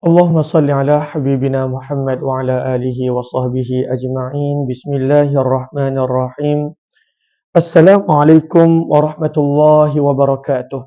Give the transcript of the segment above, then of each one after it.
Allahumma salli ala habibina Muhammad wa ala alihi wa sahbihi ajma'in. Bismillahirrahmanirrahim. Assalamualaikum warahmatullahi wabarakatuh.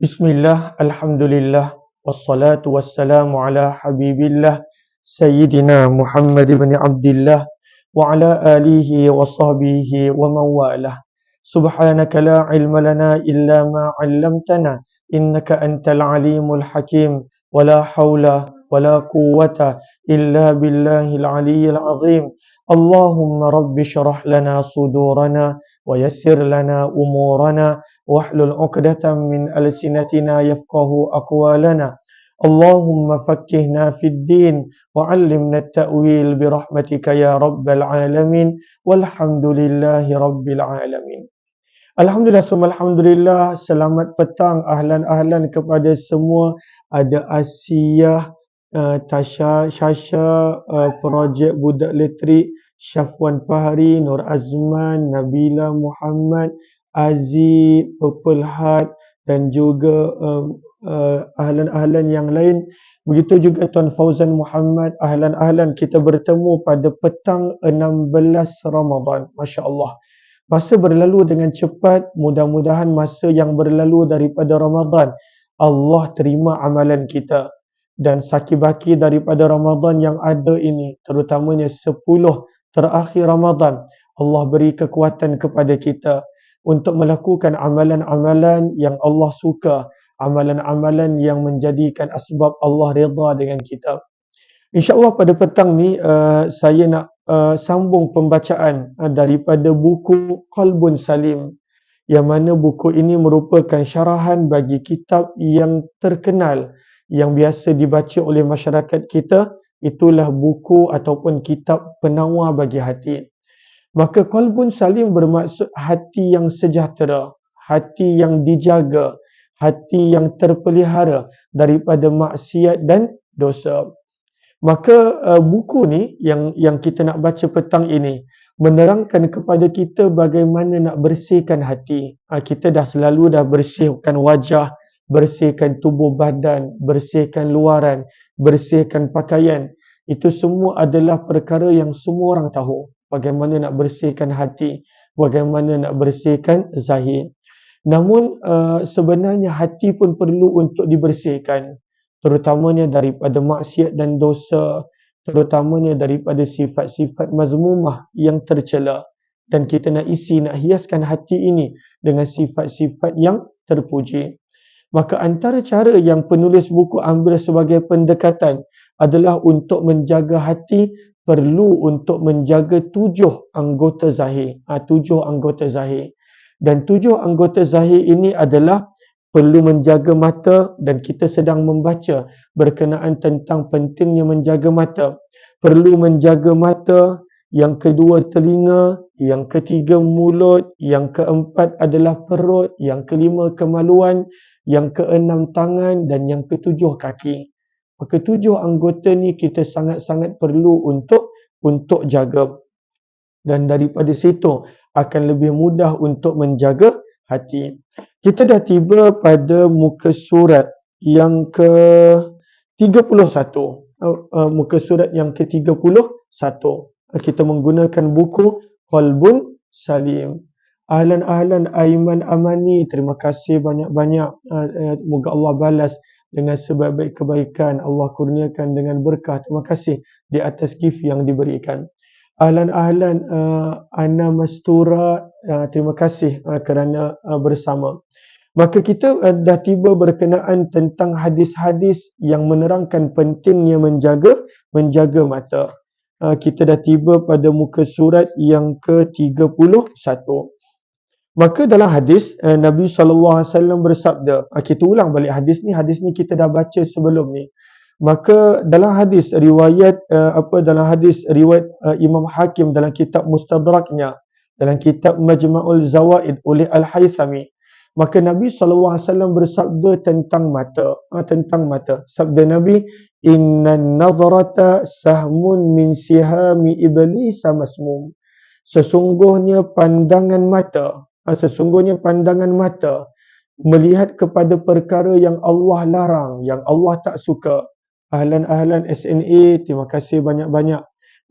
Bismillah, alhamdulillah, wassalatu wassalamu ala habibillah Sayyidina Muhammad ibn Abdillah wa ala alihi wa sahbihi wa mawalah. Subhanaka la ilma lana illa ma 'allamtana innaka antal alimul hakim wa la hawla wa la quwwata illa billahil aliyyil azim. Allahumma rabbi syrah lana sudurana wa yassir lana umurana واحلل عقدة من ألسنتنا يفقه أقوالنا اللهم فقهنا في الدين وعلمنا التأويل برحمتك يا رب العالمين والحمد لله رب العالمين. Alhamdulillah, summa alhamdulillah. Selamat petang, ahlan kepada semua. Ada Asiyah, Tasha, Shasha, Projek Budak Letrik, Syafwan Fahri, Nur Azman, Nabila Muhammad, Aziz, Purple Heart dan juga ahlan-ahlan yang lain. Begitu juga Tuan Fauzan Muhammad. Ahlan kita bertemu pada petang 16 Ramadan. Masya Allah. Masa berlalu dengan cepat. Mudah-mudahan masa yang berlalu daripada Ramadan, Allah terima amalan kita. Dan saki-baki daripada Ramadan yang ada ini, terutamanya 10 terakhir Ramadan, Allah beri kekuatan kepada kita untuk melakukan amalan-amalan yang Allah suka, amalan-amalan yang menjadikan asbab Allah redha dengan kita. InsyaAllah pada petang ni saya nak sambung pembacaan daripada buku Qalbun Salim, yang mana buku ini merupakan syarahan bagi kitab yang terkenal yang biasa dibaca oleh masyarakat kita. Itulah buku ataupun kitab penawar bagi hati. Maka Qalbun Salim bermaksud hati yang sejahtera, hati yang dijaga, hati yang terpelihara daripada maksiat dan dosa. Maka buku ni yang kita nak baca petang ini menerangkan kepada kita bagaimana nak bersihkan hati. Kita dah selalu bersihkan wajah, bersihkan tubuh badan, bersihkan luaran, bersihkan pakaian. Itu semua adalah perkara yang semua orang tahu. Bagaimana nak bersihkan hati, bagaimana nak bersihkan zahir. Namun sebenarnya hati pun perlu untuk dibersihkan, terutamanya daripada maksiat dan dosa, terutamanya daripada sifat-sifat mazmumah yang tercela. Dan kita nak hiaskan hati ini dengan sifat-sifat yang terpuji. Maka antara cara yang penulis buku ambil sebagai pendekatan adalah untuk menjaga hati, perlu untuk menjaga 7 anggota zahir. 7 anggota zahir. Dan 7 anggota zahir ini adalah perlu menjaga mata, dan kita sedang membaca berkenaan tentang pentingnya menjaga mata. Perlu menjaga mata, yang kedua telinga, yang ketiga mulut, yang keempat adalah perut, yang kelima kemaluan, yang keenam tangan dan yang ketujuh kaki. Maka 7 anggota ni kita sangat-sangat perlu untuk jaga. Dan daripada situ akan lebih mudah untuk menjaga hati. Kita dah tiba pada muka surat yang ke-31. Muka surat yang ke-31. Kita menggunakan buku Qalbun Salim. Ahlan Aiman Amani, terima kasih banyak-banyak. Moga Allah balas dengan sebaik-baik kebaikan. Allah kurniakan dengan berkah. Terima kasih di atas gift yang diberikan. Ahlan Ana Mastura, terima kasih kerana bersama. Maka kita dah tiba berkenaan tentang hadis-hadis yang menerangkan pentingnya menjaga mata. Kita dah tiba pada muka surat yang ke-31. Maka dalam hadis Nabi SAW bersabda, kita ulang balik hadis ni kita dah baca sebelum ni. Maka dalam hadis riwayat Imam Hakim dalam kitab Mustadraknya, dalam kitab Majma'ul Zawaid oleh Al-Haythami, maka Nabi SAW bersabda tentang mata. Sabda Nabi, innan nadhrata sahmun min sihami iblis masmum. Sesungguhnya pandangan mata melihat kepada perkara yang Allah larang, yang Allah tak suka, Ahlan-ahlan SNA, terima kasih banyak-banyak.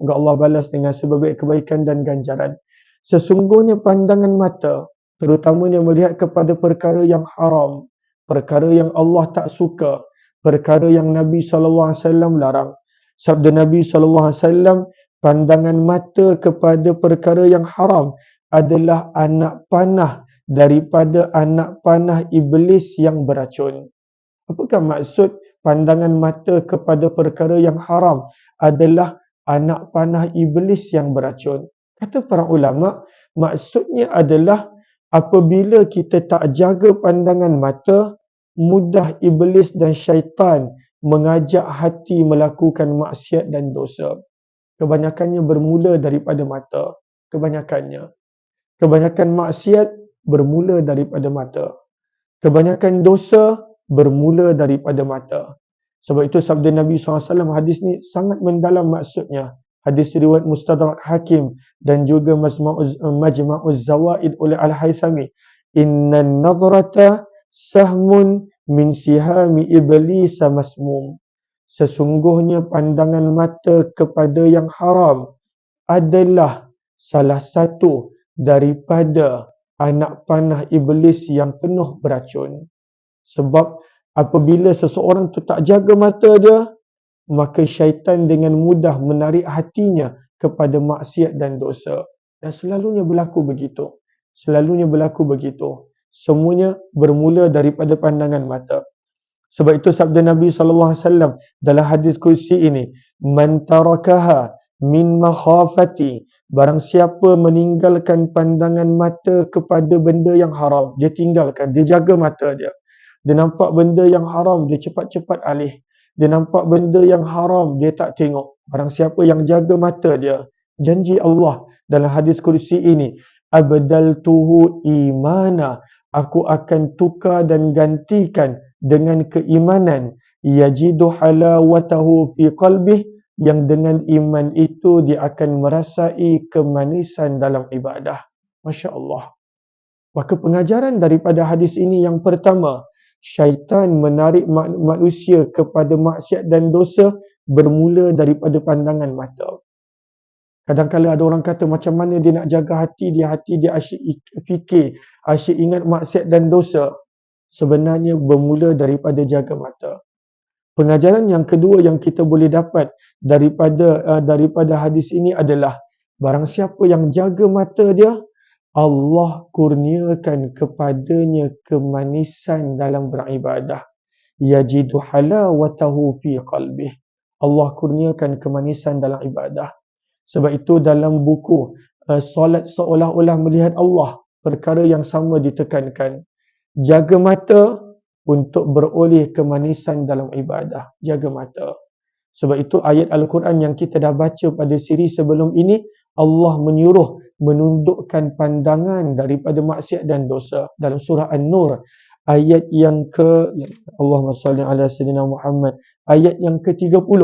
Moga Allah balas dengan sebaik kebaikan dan ganjaran. Sesungguhnya pandangan mata, terutamanya melihat kepada perkara yang haram, perkara yang Allah tak suka, perkara yang Nabi SAW larang. Sabda Nabi SAW, pandangan mata kepada perkara yang haram adalah anak panah daripada anak panah iblis yang beracun. Apakah maksud pandangan mata kepada perkara yang haram adalah anak panah iblis yang beracun? Kata para ulama, maksudnya adalah apabila kita tak jaga pandangan mata, mudah iblis dan syaitan mengajak hati melakukan maksiat dan dosa. Kebanyakannya bermula daripada mata. Kebanyakan maksiat bermula daripada mata. Kebanyakan dosa bermula daripada mata. Sebab itu sabda Nabi SAW, hadis ni sangat mendalam maksudnya. Hadis riwayat Mustadrak Hakim dan juga Majma'uz Zawaid oleh Al-Haythami. Inna nadrata sahmun min sihami iblis masmum. Sesungguhnya pandangan mata kepada yang haram adalah salah satu daripada anak panah iblis yang penuh beracun. Sebab apabila seseorang tu tak jaga mata dia, maka syaitan dengan mudah menarik hatinya kepada maksiat dan dosa. Dan selalunya berlaku begitu. Semuanya bermula daripada pandangan mata. Sebab itu sabda Nabi SAW dalam hadis kursi ini, man tarakaha min makhafati, barang siapa meninggalkan pandangan mata kepada benda yang haram, dia tinggalkan, dia jaga mata dia. Dia nampak benda yang haram, dia cepat-cepat alih. Dia nampak benda yang haram, dia tak tengok. Barang siapa yang jaga mata dia, janji Allah dalam hadis kursi ini, abdaltuhu imana, aku akan tukar dan gantikan dengan keimanan, yajidu halawatahu fi qalbih, yang dengan iman itu dia akan merasai kemanisan dalam ibadah. Masya Allah. Maka pengajaran daripada hadis ini yang pertama, syaitan menarik manusia kepada maksiat dan dosa bermula daripada pandangan mata. Kadang-kadang ada orang kata macam mana dia nak jaga hati dia asyik fikir, asyik ingat maksiat dan dosa. Sebenarnya bermula daripada jaga mata. Pengajaran yang kedua yang kita boleh dapat daripada hadis ini adalah barang siapa yang jaga mata dia, Allah kurniakan kepadanya kemanisan dalam beribadah. Yajidu halawatahu fi qalbih. Allah kurniakan kemanisan dalam ibadah. Sebab itu dalam buku solat seolah-olah melihat Allah, perkara yang sama ditekankan. Jaga mata untuk beroleh kemanisan dalam ibadah. Jaga mata. Sebab itu ayat Al-Quran yang kita dah baca pada siri sebelum ini, Allah menyuruh menundukkan pandangan daripada maksiat dan dosa. Dalam surah An-Nur, ayat yang Allahumma salli ala sayyidina Muhammad, ayat yang ke-30,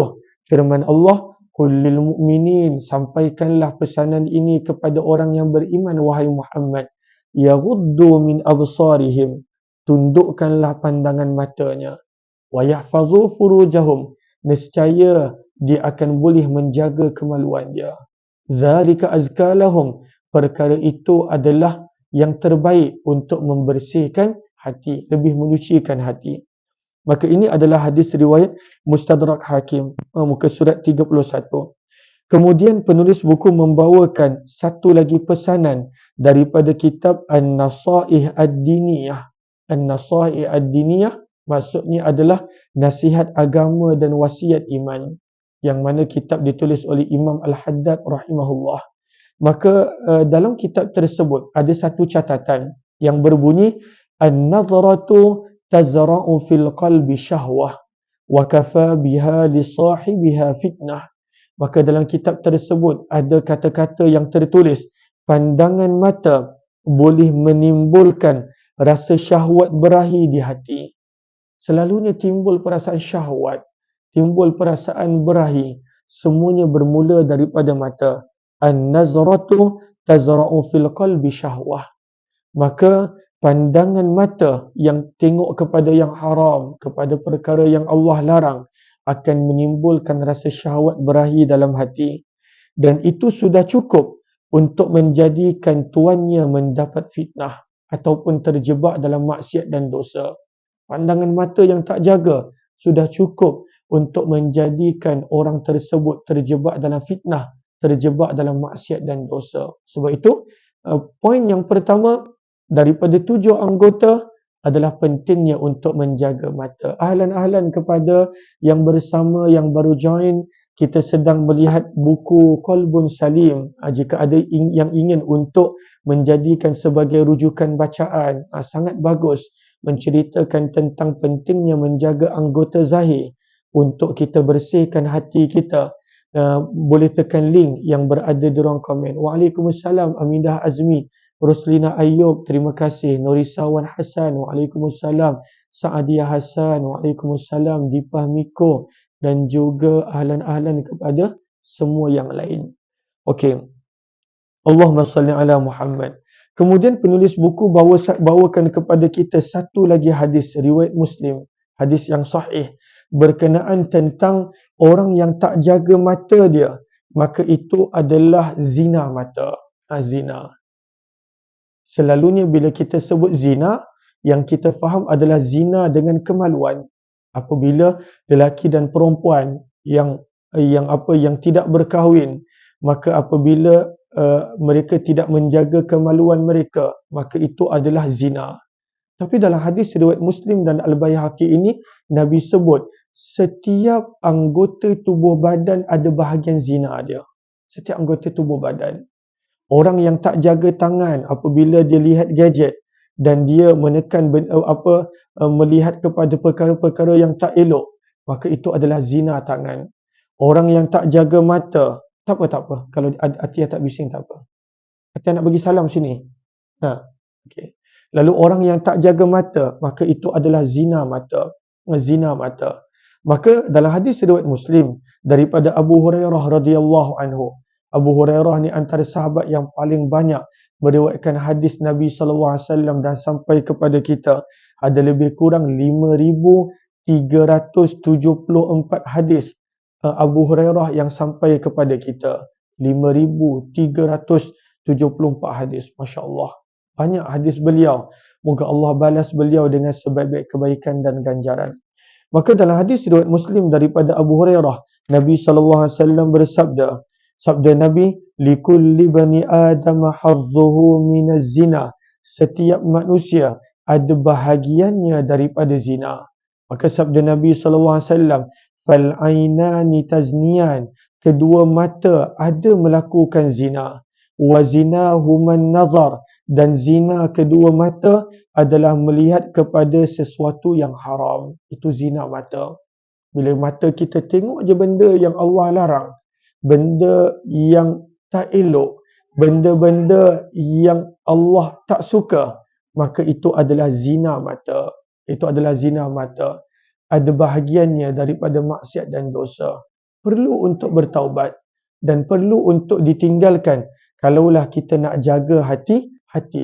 firman Allah, qul lil mu'minin, sampaikanlah pesanan ini kepada orang yang beriman, wahai Muhammad, yaghuddu min absarihim, tundukkanlah pandangan matanya, wa yahfazu furujahum, nescaya dia akan boleh menjaga kemaluan dia. Zalika azka lahum, perkara itu adalah yang terbaik untuk membersihkan hati, lebih menyucikan hati. Maka ini adalah hadis riwayat Mustadrak Hakim, muka surat 31. Kemudian penulis buku membawakan satu lagi pesanan daripada kitab An-Nasaih Ad-Diniyah. An-Nasaih Ad-Diniyah maksudnya adalah nasihat agama dan wasiat iman, yang mana kitab ditulis oleh Imam Al-Haddad rahimahullah. Maka dalam kitab tersebut ada satu catatan yang berbunyi, an-nadhratu tazra'u fil qalbi syahwah wa kafa biha li sahibiha fitnah. Maka dalam kitab tersebut ada kata-kata yang tertulis, pandangan mata boleh menimbulkan rasa syahwat berahi di hati. Selalunya timbul perasaan syahwat, timbul perasaan berahi, semuanya bermula daripada mata. An-nazratu tazra'u fil qalbi syahwah. Maka pandangan mata yang tengok kepada yang haram, kepada perkara yang Allah larang, akan menimbulkan rasa syahwat berahi dalam hati, dan itu sudah cukup untuk menjadikan tuannya mendapat fitnah ataupun terjebak dalam maksiat dan dosa. Pandangan mata yang tak jaga sudah cukup untuk menjadikan orang tersebut terjebak dalam fitnah, terjebak dalam maksiat dan dosa. Sebab itu, poin yang pertama daripada 7 anggota adalah pentingnya untuk menjaga mata. Ahlan-ahlan kepada yang bersama, yang baru join, kita sedang melihat buku Qalbun Salim. Jika ada yang ingin untuk menjadikan sebagai rujukan bacaan, sangat bagus, menceritakan tentang pentingnya menjaga anggota zahir untuk kita bersihkan hati kita. Boleh tekan link yang berada di ruang komen. Waalaikumsalam Aminah Azmi, Ruslina Ayub, terima kasih. Nurisawan Hasan, waalaikumsalam. Saadiah Hasan, waalaikumsalam. Dipah Miko, dan juga ahlan-ahlan kepada semua yang lain. Okey. Allahumma salli ala Muhammad. Kemudian penulis buku bawakan kepada kita satu lagi hadis riwayat Muslim, hadis yang sahih berkenaan tentang orang yang tak jaga mata dia, maka itu adalah zina mata. Zina. Selalunya bila kita sebut zina, yang kita faham adalah zina dengan kemaluan. Apabila lelaki dan perempuan yang tidak berkahwin, maka apabila mereka tidak menjaga kemaluan mereka, maka itu adalah zina. Tapi dalam hadis riwayat Muslim dan Al-Baihaqi ini, Nabi sebut setiap anggota tubuh badan ada bahagian zina dia. Setiap anggota tubuh badan. Orang yang tak jaga tangan apabila dia lihat gadget dan dia menekan melihat kepada perkara-perkara yang tak elok, maka itu adalah zina tangan. Orang yang tak jaga mata, tak apa. Kalau Atia tak bising tak apa. Atia nak bagi salam sini. Okey. Lalu orang yang tak jaga mata, maka itu adalah zina mata. Zina mata. Maka dalam hadis riwayat Muslim daripada Abu Hurairah radhiyallahu anhu. Abu Hurairah ni antara sahabat yang paling banyak meriwayatkan hadis Nabi sallallahu alaihi wasallam dan sampai kepada kita ada lebih kurang 5374 hadis Abu Hurairah yang sampai kepada kita. 5374 hadis. Masya-Allah. Banyak hadis beliau. Moga Allah balas beliau dengan sebaik-baik kebaikan dan ganjaran. Maka dalam hadis riwayat Muslim daripada Abu Hurairah, Nabi sallallahu alaihi wasallam bersabda, sabda Nabi, likulli bani Adam hadzuhu minaz zina. Setiap manusia ada bahagiannya daripada zina. Maka sabda Nabi sallallahu alaihi wasallam, fal ainani tazniyan. Kedua mata ada melakukan zina. Wa zinahuman nazar. Dan zina kedua mata adalah melihat kepada sesuatu yang haram. Itu zina mata. Bila mata kita tengok je benda yang Allah larang, benda yang tak elok, benda-benda yang Allah tak suka, maka itu adalah zina mata. Itu adalah zina mata. Ada bahagiannya daripada maksiat dan dosa. Perlu untuk bertaubat dan perlu untuk ditinggalkan kalaulah kita nak jaga hati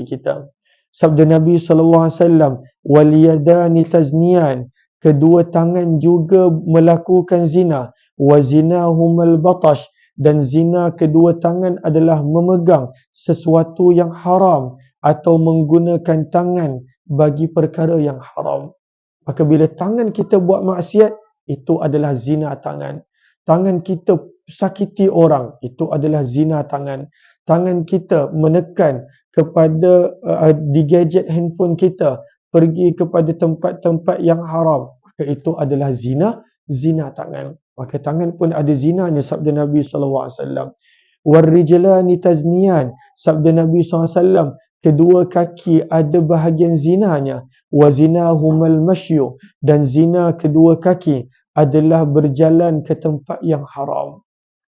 kita. Sabda Nabi sallallahu alaihi wasallam, wal yadani tazniyan. Kedua tangan juga melakukan zina. Wa zinahumal batash. Dan zina kedua tangan adalah memegang sesuatu yang haram atau menggunakan tangan bagi perkara yang haram. Maka bila tangan kita buat maksiat, itu adalah zina tangan. Tangan kita sakiti orang, itu adalah zina tangan. Tangan kita menekan kepada di gadget handphone kita, pergi kepada tempat-tempat yang haram, maka itu adalah zina tangan. Maka tangan pun ada zinanya, sabda Nabi sallallahu alaihi wasallam. Warrijlani tazniyan. Sabda Nabi sallallahu alaihi wasallam, kedua kaki ada bahagian zinanya. Wa zinahumal masyu. Dan zina kedua kaki adalah berjalan ke tempat yang haram.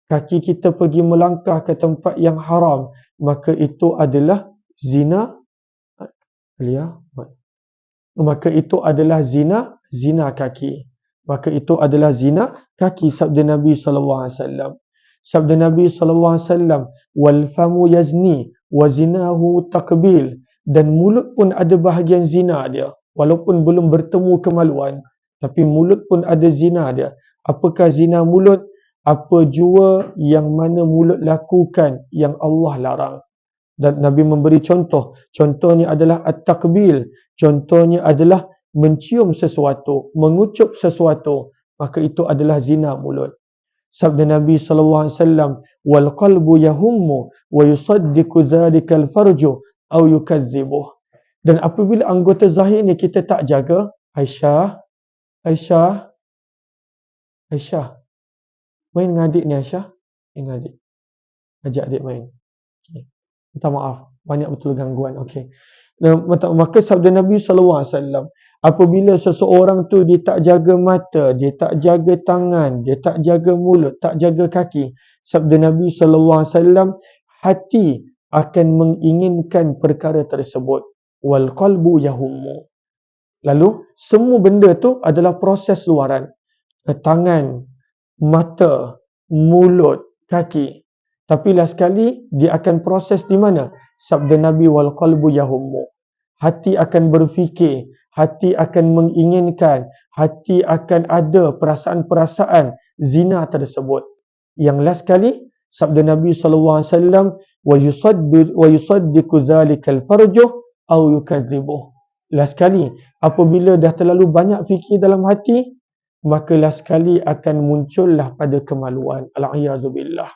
Kaki kita pergi melangkah ke tempat yang haram, maka itu adalah zina. Maka itu adalah zina kaki. Maka itu adalah zina kaki, sabda Nabi sallallahu alaihi wasallam. Sabda Nabi sallallahu alaihi wasallam, wal famu yazni wa zinahu taqbil. Dan mulut pun ada bahagian zina dia. Walaupun belum bertemu kemaluan, tapi mulut pun ada zina dia. Apakah zina mulut? Apa jua yang mana mulut lakukan yang Allah larang. Dan Nabi memberi contoh. Contohnya adalah at-takbil. Contohnya adalah mencium sesuatu, mengucup sesuatu. Maka itu adalah zina mulut. Sabda Nabi SAW, wal qalbu yahummu wa yusaddiqu dhalikal farju au yukadzibuh. Dan apabila anggota zahir ni kita tak jaga, Aisyah, Aisyah, Aisyah, main dengan adik ni Aisyah, main dengan adik. Ajak adik main. Okay. Minta maaf, banyak betul gangguan. Okey. Maka sabda Nabi SAW, apabila seseorang tu dia tak jaga mata, dia tak jaga tangan, dia tak jaga mulut, tak jaga kaki, sabda Nabi SAW, hati akan menginginkan perkara tersebut. Wal qalbu yahummu. Lalu semua benda tu adalah proses luaran. Tangan, mata, mulut, kaki. Tapi last sekali dia akan proses di mana? Sabda Nabi wal qalbu yahummu. Hati akan berfikir, hati akan menginginkan, hati akan ada perasaan-perasaan zina tersebut. Yang last sekali sabda Nabi SAW, wa yusaddiqu dhalikal farjuh au yukadzibuh. Last sekali, apabila dah terlalu banyak fikir dalam hati, maka last sekali akan muncullah pada kemaluan. Al-'iyadzubillah.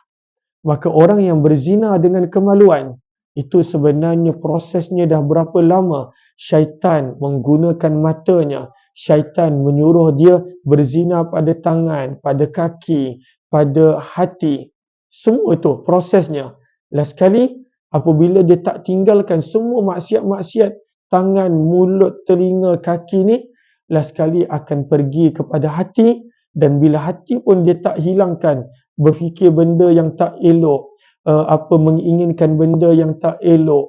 Maka orang yang berzina dengan kemaluan, itu sebenarnya prosesnya dah berapa lama syaitan menggunakan matanya. Syaitan menyuruh dia berzina pada tangan, pada kaki, pada hati. Semua itu prosesnya. Last sekali, apabila dia tak tinggalkan semua maksiat-maksiat, tangan, mulut, telinga, kaki ni, last sekali akan pergi kepada hati. Dan bila hati pun dia tak hilangkan, berfikir benda yang tak elok, menginginkan benda yang tak elok,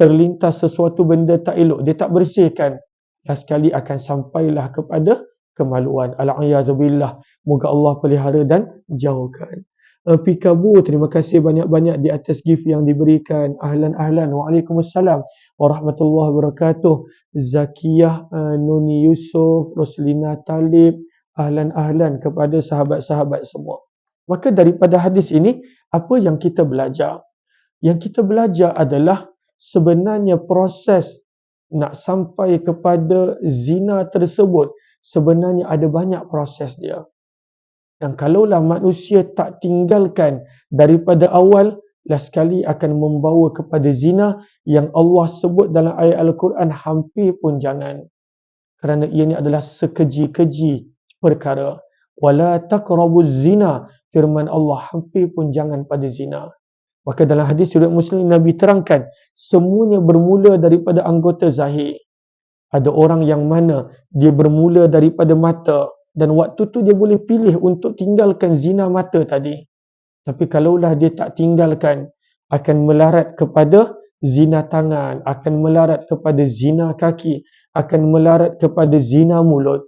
terlintas sesuatu benda tak elok, dia tak bersihkan, last sekali akan sampailah kepada kemaluan. Al-'iyadzubillah. Moga Allah pelihara dan jauhkan. Pikabu, terima kasih banyak-banyak di atas gift yang diberikan. Ahlan. Waalaikumsalam warahmatullahi wabarakatuh. Zakiyah, Nuni Yusuf, Roslina Talib. Ahlan kepada sahabat-sahabat semua. Maka daripada hadis ini, apa yang kita belajar? Yang kita belajar adalah sebenarnya proses nak sampai kepada zina tersebut, sebenarnya ada banyak proses dia. Dan kalaulah manusia tak tinggalkan daripada awal, last sekali akan membawa kepada zina yang Allah sebut dalam ayat Al-Quran, hampir pun jangan. Kerana ia ni adalah sekeji-keji perkara. Wala taqrabuz zina, firman Allah, hampir pun jangan pada zina. Maka dalam hadis riwayat Muslim, Nabi terangkan semuanya bermula daripada anggota zahir. Ada orang yang mana dia bermula daripada mata, dan waktu tu dia boleh pilih untuk tinggalkan zina mata tadi. Tapi kalaulah dia tak tinggalkan, akan melarat kepada zina tangan, akan melarat kepada zina kaki, akan melarat kepada zina mulut.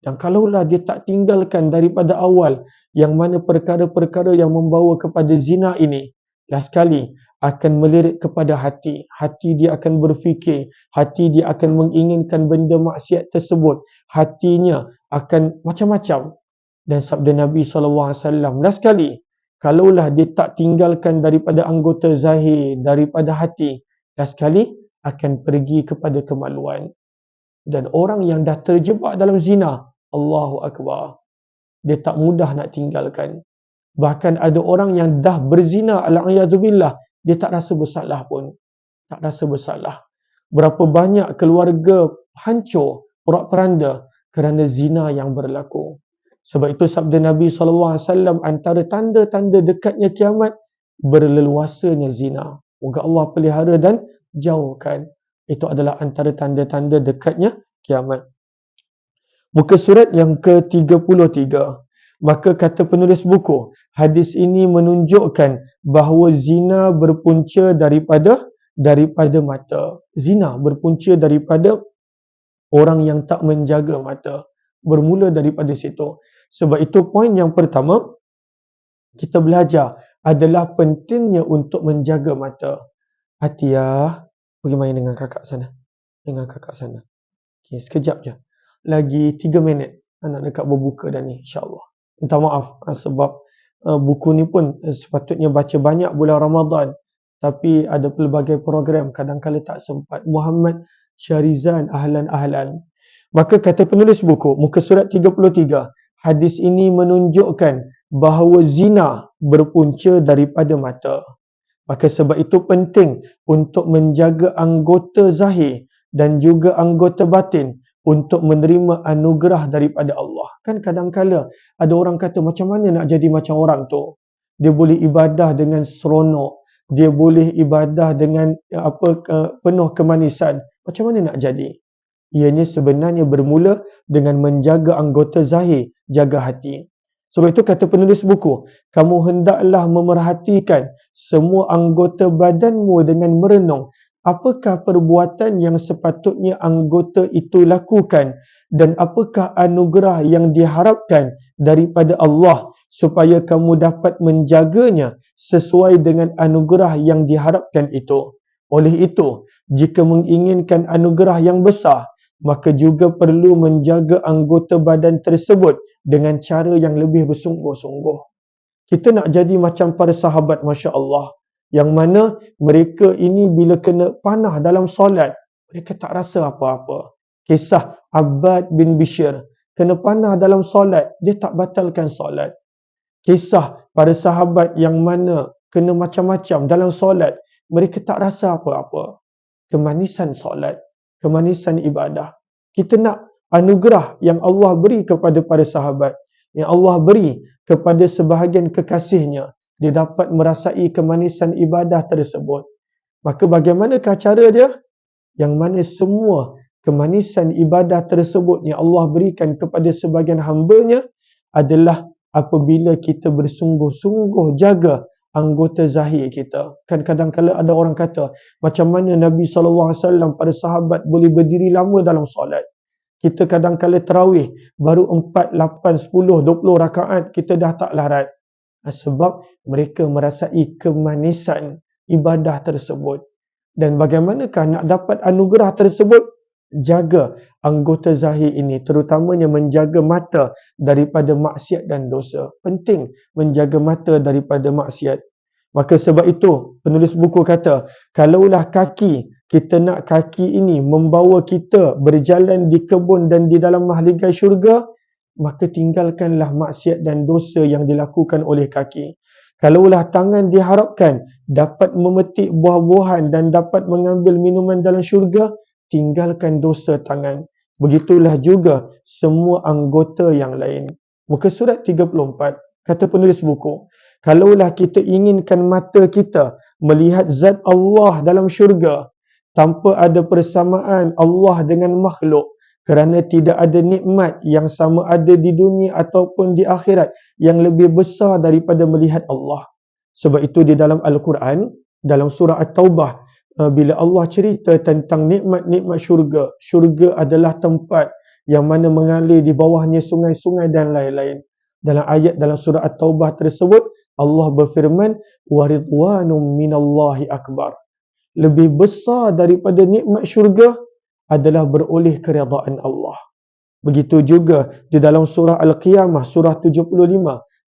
Dan kalaulah dia tak tinggalkan daripada awal, yang mana perkara-perkara yang membawa kepada zina ini, last sekali akan melirik kepada hati. Hati dia akan berfikir, hati dia akan menginginkan benda maksiat tersebut. Hatinya akan macam-macam. Dan sabda Nabi SAW, last sekali, kalaulah dia tak tinggalkan daripada anggota zahir, daripada hati, last sekali akan pergi kepada kemaluan. Dan orang yang dah terjebak dalam zina, Allahu Akbar, dia tak mudah nak tinggalkan. Bahkan ada orang yang dah berzina, al-'iyadzubillah, dia tak rasa bersalah pun. Tak rasa bersalah. Berapa banyak keluarga hancur, porak-peranda kerana zina yang berlaku. Sebab itu sabda Nabi SAW, antara tanda-tanda dekatnya kiamat, berleluasanya zina. Moga Allah pelihara dan jauhkan. Itu adalah antara tanda-tanda dekatnya kiamat. Muka surat yang ke-33. Maka kata penulis buku, hadis ini menunjukkan bahawa zina berpunca daripada mata. Zina berpunca daripada orang yang tak menjaga mata. Bermula daripada situ. Sebab itu poin yang pertama kita belajar adalah pentingnya untuk menjaga mata. Atiyah, pergi main dengan kakak sana. Dengan kakak sana. Okey, sekejap je. Lagi 3 minit. Nak dekat berbuka dah ni, insyaAllah. Minta maaf sebab buku ni pun sepatutnya baca banyak bulan Ramadan. Tapi ada pelbagai program, kadang-kadang tak sempat. Muhammad Syarizan Ahlan. Maka kata penulis buku, muka surat 33, hadis ini menunjukkan bahawa zina berpunca daripada mata. Maka sebab itu penting untuk menjaga anggota zahir dan juga anggota batin untuk menerima anugerah daripada Allah. Kan kadang-kala ada orang kata, macam mana nak jadi macam orang tu? Dia boleh ibadah dengan seronok, dia boleh ibadah dengan penuh kemanisan. Macam mana nak jadi? Ianya sebenarnya bermula dengan menjaga anggota zahir, jaga hati. Sebab itu kata penulis buku, kamu hendaklah memerhatikan semua anggota badanmu dengan merenung apakah perbuatan yang sepatutnya anggota itu lakukan dan apakah anugerah yang diharapkan daripada Allah supaya kamu dapat menjaganya sesuai dengan anugerah yang diharapkan itu. Oleh itu, jika menginginkan anugerah yang besar, maka juga perlu menjaga anggota badan tersebut dengan cara yang lebih bersungguh-sungguh. Kita nak jadi macam para sahabat, Masya Allah, yang mana mereka ini bila kena panah dalam solat, mereka tak rasa apa-apa. Kisah Abbad bin Bishr, kena panah dalam solat, dia tak batalkan solat. Kisah para sahabat yang mana kena macam-macam dalam solat, mereka tak rasa apa-apa. Kemanisan solat, kemanisan ibadah. Kita nak anugerah yang Allah beri kepada para sahabat, yang Allah beri kepada sebahagian kekasihnya, dia dapat merasai kemanisan ibadah tersebut. Maka bagaimanakah cara dia? Yang mana semua kemanisan ibadah tersebut yang Allah berikan kepada sebahagian hamba-Nya adalah apabila kita bersungguh-sungguh jaga anggota zahir kita. Kan kadang-kadang ada orang kata, macam mana Nabi SAW, para sahabat boleh berdiri lama dalam solat. Kita kadang-kadang terawih, baru 4, 8, 10, 20 rakaat, kita dah tak larat. Sebab mereka merasai kemanisan ibadah tersebut. Dan bagaimanakah nak dapat anugerah tersebut? Jaga anggota zahir ini, terutamanya menjaga mata daripada maksiat dan dosa. Penting menjaga mata daripada maksiat. Maka sebab itu penulis buku kata, kalaulah kita nak kaki ini membawa kita berjalan di kebun dan di dalam mahligai syurga, maka tinggalkanlah maksiat dan dosa yang dilakukan oleh kaki. Kalaulah tangan diharapkan dapat memetik buah-buahan dan dapat mengambil minuman dalam syurga, tinggalkan dosa tangan. Begitulah juga semua anggota yang lain. Muka surat 34, kata penulis buku, kalaulah kita inginkan mata kita melihat zat Allah dalam syurga, tanpa ada persamaan Allah dengan makhluk, kerana tidak ada nikmat yang sama ada di dunia ataupun di akhirat yang lebih besar daripada melihat Allah. Sebab itu di dalam Al-Quran, dalam surah At-Taubah, bila Allah cerita tentang nikmat-nikmat syurga, syurga adalah tempat yang mana mengalir di bawahnya sungai-sungai dan lain-lain. Dalam ayat dalam surah At-Taubah tersebut, Allah berfirman, وَرِضْوَانٌ مِّنَ اللَّهِ أَكْبَرُ. Lebih besar daripada nikmat syurga adalah beroleh keredaan Allah. Begitu juga di dalam surah Al-Qiyamah, surah 75,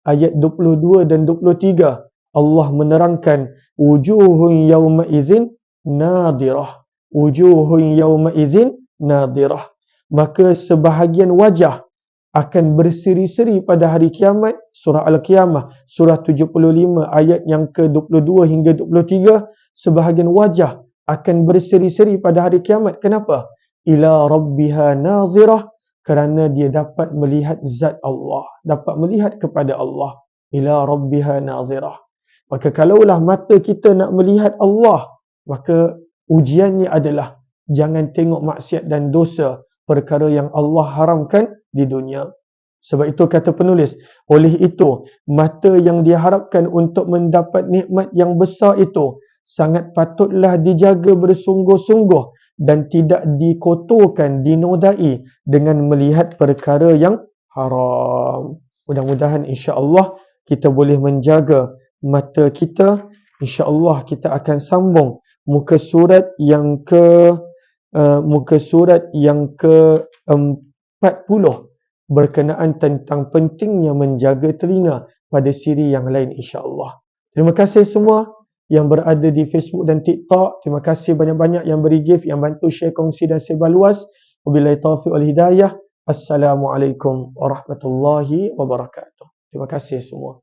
ayat 22 dan 23, Allah menerangkan, wujuhun yawma idzin nadirah. Wujuhun yawma idzin nadirah. Maka sebahagian wajah akan berseri-seri pada hari kiamat. Surah Al-Qiyamah, surah 75, ayat yang ke-22 hingga 23, sebahagian wajah akan berseri-seri pada hari kiamat. Kenapa? Ila rabbiha nazirah, kerana dia dapat melihat zat Allah, dapat melihat kepada Allah. Ila rabbiha nazirah. Maka kalaulah mata kita nak melihat Allah, maka ujiannya adalah jangan tengok maksiat dan dosa, perkara yang Allah haramkan di dunia. Sebab itu kata penulis, oleh itu mata yang diharapkan untuk mendapat nikmat yang besar itu sangat patutlah dijaga bersungguh-sungguh dan tidak dikotorkan, dinodai dengan melihat perkara yang haram. Mudah-mudahan insya-Allah kita boleh menjaga mata kita. Insya-Allah kita akan sambung muka surat yang ke 40 berkenaan tentang pentingnya menjaga telinga pada siri yang lain insya-Allah. Terima kasih semua yang berada di Facebook dan TikTok. Terima kasih banyak-banyak yang beri gift, yang bantu share, kongsi dan sebar luas. Wabillahi taufiq wal hidayah. Assalamualaikum warahmatullahi wabarakatuh. Terima kasih semua.